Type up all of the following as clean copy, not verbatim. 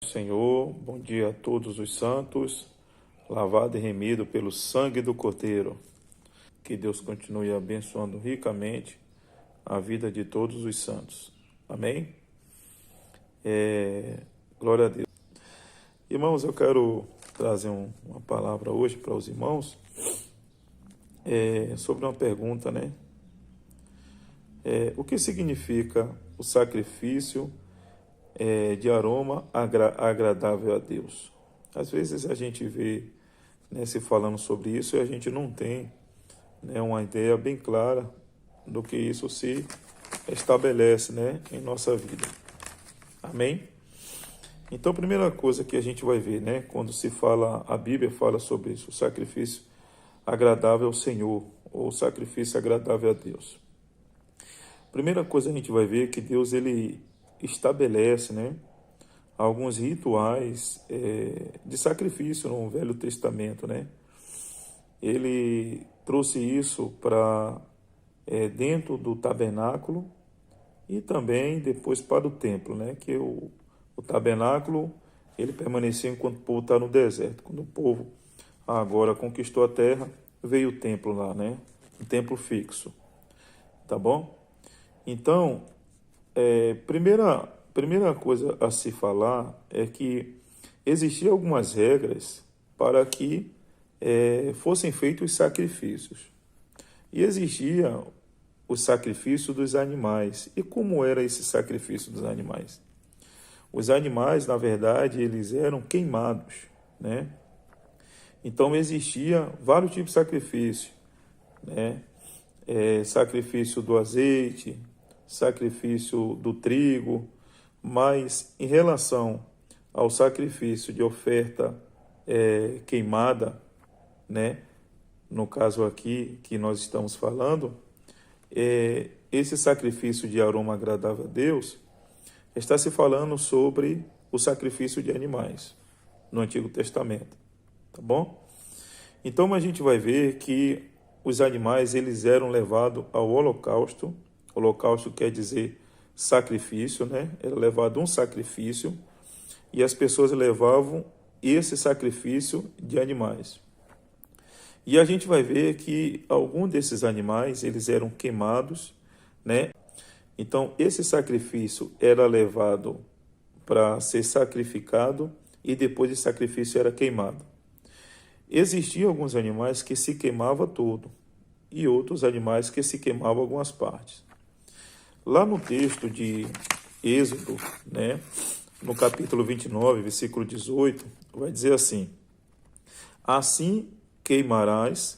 Senhor, bom dia a todos os santos, lavado e remido pelo sangue do Cordeiro. Que Deus continue abençoando ricamente a vida de todos os santos. Amém? Glória a Deus. Irmãos, eu quero trazer uma palavra hoje para os irmãos sobre uma pergunta, né? O que significa o sacrifício de aroma agradável a Deus? Às vezes a gente vê, né, se falando sobre isso e a gente não tem, né, uma ideia bem clara do que isso se estabelece, né, em nossa vida. Amém? Então, a primeira coisa que a gente vai ver, né, quando se fala, a Bíblia fala sobre isso, o sacrifício agradável ao Senhor, ou sacrifício agradável a Deus. Primeira coisa a gente vai ver que Deus, ele estabelece, né, alguns rituais de sacrifício no Velho Testamento, né? Ele trouxe isso para dentro do tabernáculo e também depois para o templo, né? Que o tabernáculo ele permanecia enquanto o povo está no deserto. Quando o povo agora conquistou a terra, veio o templo lá, né? Um templo fixo, tá bom? Então, primeira coisa a se falar é que existiam algumas regras para que fossem feitos os sacrifícios. E existia o sacrifício dos animais. E como era esse sacrifício dos animais? Os animais, na verdade, eles eram queimados, né? Então existia vários tipos de sacrifício, né? Sacrifício do azeite, sacrifício do trigo, mas em relação ao sacrifício de oferta queimada, né? No caso aqui que nós estamos falando, esse sacrifício de aroma agradável a Deus está se falando sobre o sacrifício de animais no Antigo Testamento, tá bom? Então a gente vai ver que os animais eles eram levados ao holocausto. Holocausto quer dizer sacrifício, né? Era levado um sacrifício e as pessoas levavam esse sacrifício de animais. E a gente vai ver que alguns desses animais eles eram queimados, né? Então esse sacrifício era levado para ser sacrificado e depois de sacrifício era queimado. Existiam alguns animais que se queimava todo e outros animais que se queimavam algumas partes. Lá no texto de Êxodo, né, no capítulo 29, versículo 18, vai dizer assim: assim queimarás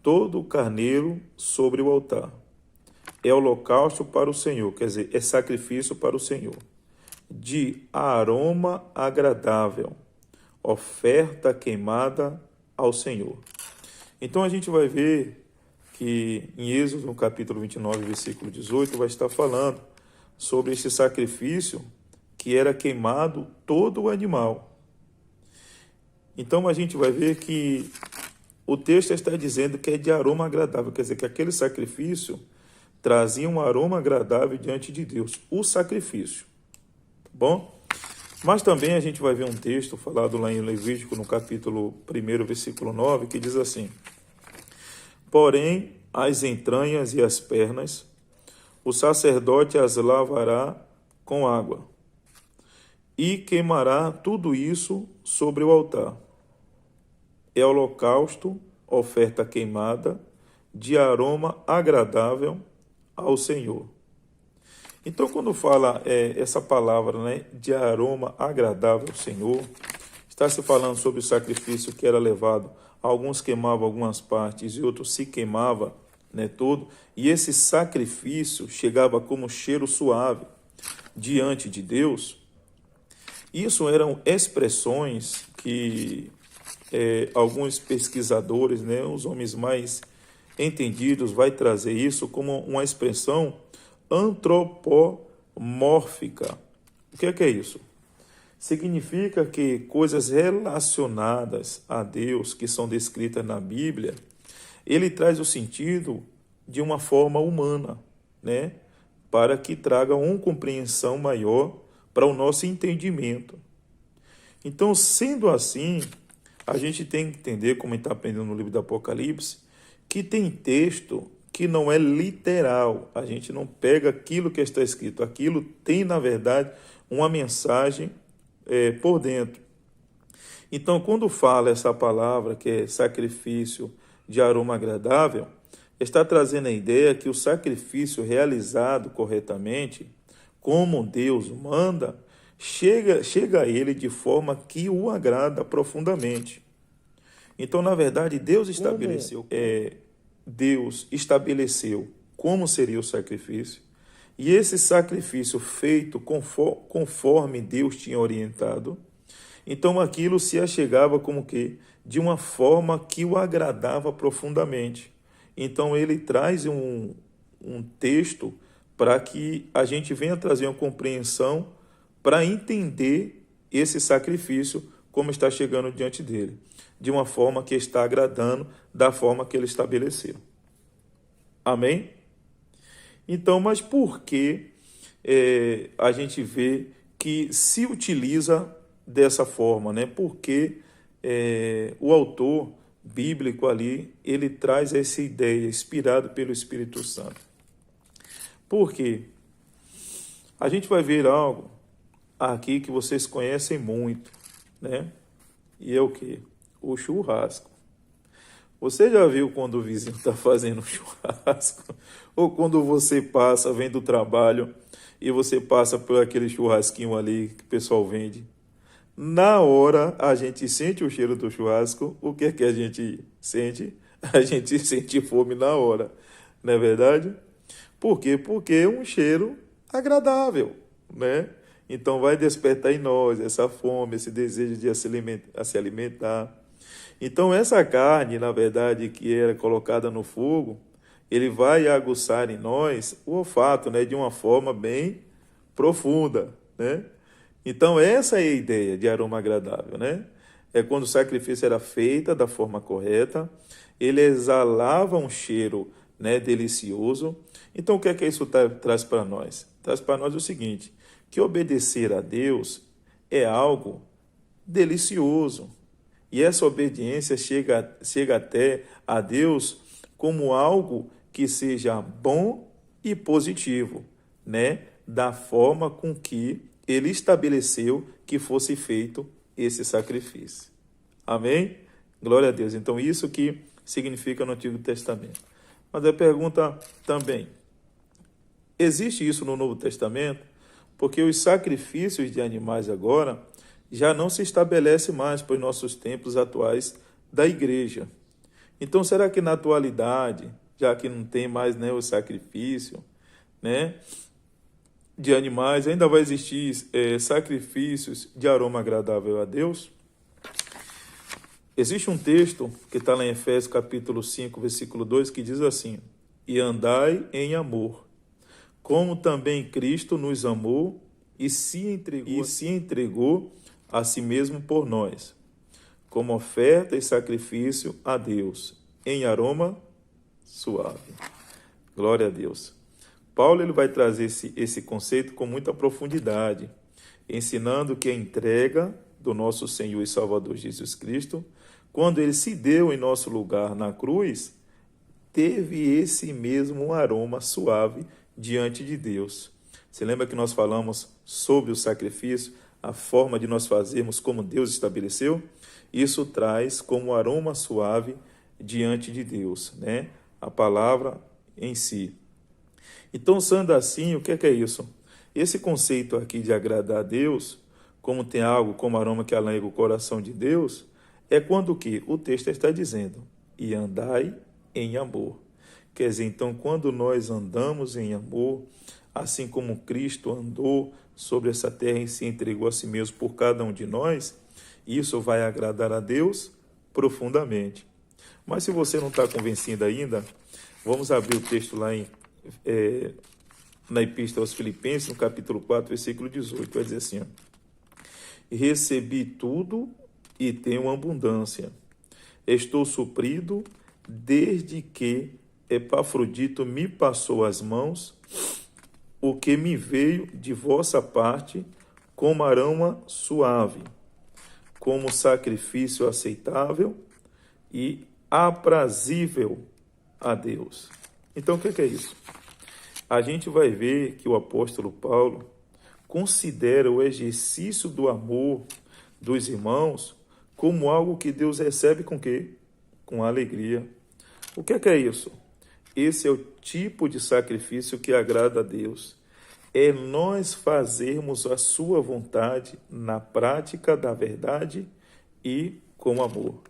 todo o carneiro sobre o altar. É holocausto para o Senhor, quer dizer, é sacrifício para o Senhor. De aroma agradável, oferta queimada ao Senhor. Então a gente vai ver que em Êxodo, no capítulo 29, versículo 18, vai estar falando sobre esse sacrifício que era queimado todo o animal. Então a gente vai ver que o texto está dizendo que é de aroma agradável, quer dizer, que aquele sacrifício trazia um aroma agradável diante de Deus, o sacrifício, tá bom? Mas também a gente vai ver um texto falado lá em Levítico, no capítulo 1, versículo 9, que diz assim: porém, as entranhas e as pernas, o sacerdote as lavará com água e queimará tudo isso sobre o altar. É holocausto, oferta queimada, de aroma agradável ao Senhor. Então, quando fala essa palavra, né, de aroma agradável ao Senhor, está se falando sobre o sacrifício que era levado. Alguns queimavam algumas partes e outros se queimava, né, todo. E esse sacrifício chegava como cheiro suave diante de Deus. Isso eram expressões que alguns pesquisadores, né, os homens mais entendidos, vai trazer isso como uma expressão antropomórfica. O que é isso? Significa que coisas relacionadas a Deus, que são descritas na Bíblia, ele traz o sentido de uma forma humana, né? Para que traga uma compreensão maior para o nosso entendimento. Então, sendo assim, a gente tem que entender, como a gente está aprendendo no livro do Apocalipse, que tem texto que não é literal. A gente não pega aquilo que está escrito. Aquilo tem, na verdade, uma mensagem por dentro. Então, quando fala essa palavra, que é sacrifício de aroma agradável, está trazendo a ideia que o sacrifício realizado corretamente, como Deus manda, chega a ele de forma que o agrada profundamente. Então, na verdade, Deus estabeleceu como seria o sacrifício, e esse sacrifício feito conforme Deus tinha orientado, então aquilo se achegava como que de uma forma que o agradava profundamente. Então ele traz um texto para que a gente venha trazer uma compreensão para entender esse sacrifício como está chegando diante dele, de uma forma que está agradando da forma que ele estabeleceu. Amém? Então, mas por que a gente vê que se utiliza dessa forma, né? Porque o autor bíblico ali, ele traz essa ideia, inspirado pelo Espírito Santo. Por quê? A gente vai ver algo aqui que vocês conhecem muito, né? E é o quê? O churrasco. Você já viu quando o vizinho está fazendo churrasco? Ou quando você passa, vem do trabalho e você passa por aquele churrasquinho ali que o pessoal vende? Na hora, a gente sente o cheiro do churrasco. O que é que a gente sente? A gente sente fome na hora, não é verdade? Por quê? Porque é um cheiro agradável, né? Então vai despertar em nós essa fome, esse desejo de se alimentar. Então essa carne, na verdade, que era colocada no fogo, ele vai aguçar em nós o olfato, né? De uma forma bem profunda, né? Então, essa é a ideia de aroma agradável, né? É quando o sacrifício era feito da forma correta, ele exalava um cheiro, né, delicioso. Então, o que é que isso traz para nós? Traz para nós o seguinte, que obedecer a Deus é algo delicioso. E essa obediência chega até a Deus como algo que seja bom e positivo, né? Da forma com que ele estabeleceu que fosse feito esse sacrifício. Amém? Glória a Deus. Então, isso que significa no Antigo Testamento. Mas a pergunta também, existe isso no Novo Testamento? Porque os sacrifícios de animais agora já não se estabelece mais para os nossos tempos atuais da igreja. Então, será que na atualidade, já que não tem mais, né, o sacrifício, né, de animais, ainda vai existir sacrifícios de aroma agradável a Deus? Existe um texto que está lá em Efésios capítulo 5, versículo 2, que diz assim, e andai em amor, como também Cristo nos amou e se entregou a si mesmo por nós, como oferta e sacrifício a Deus, em aroma suave. Glória a Deus. Paulo ele vai trazer esse conceito com muita profundidade, ensinando que a entrega do nosso Senhor e Salvador Jesus Cristo, quando ele se deu em nosso lugar na cruz, teve esse mesmo aroma suave diante de Deus. Você lembra que nós falamos sobre o sacrifício, a forma de nós fazermos como Deus estabeleceu? Isso traz como aroma suave diante de Deus, né? A palavra em si. Então, sendo assim, o que é isso? Esse conceito aqui de agradar a Deus, como tem algo como aroma que alega o coração de Deus, é quando que o texto está dizendo, e andai em amor. Quer dizer, então, quando nós andamos em amor, assim como Cristo andou sobre essa terra e se entregou a si mesmo por cada um de nós, isso vai agradar a Deus profundamente. Mas se você não está convencido ainda, vamos abrir o texto lá na Epístola aos Filipenses, no capítulo 4, versículo 18, vai dizer assim, ó, recebi tudo e tenho abundância. Estou suprido desde que Epafrodito me passou as mãos, o que me veio de vossa parte como aroma suave, como sacrifício aceitável e aprazível a Deus. Então, o que é isso? A gente vai ver que o apóstolo Paulo considera o exercício do amor dos irmãos como algo que Deus recebe com quê? Com alegria. O que é isso? Esse é o tipo de sacrifício que agrada a Deus. É nós fazermos a sua vontade na prática da verdade e com amor.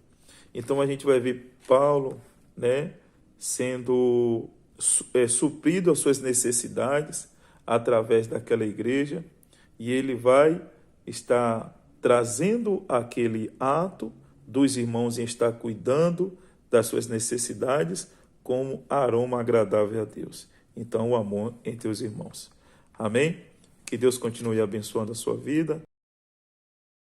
Então a gente vai ver Paulo, né, sendo suprido as suas necessidades através daquela igreja, e ele vai estar trazendo aquele ato dos irmãos em estar cuidando das suas necessidades como aroma agradável a Deus. Então, o amor entre os irmãos. Amém? Que Deus continue abençoando a sua vida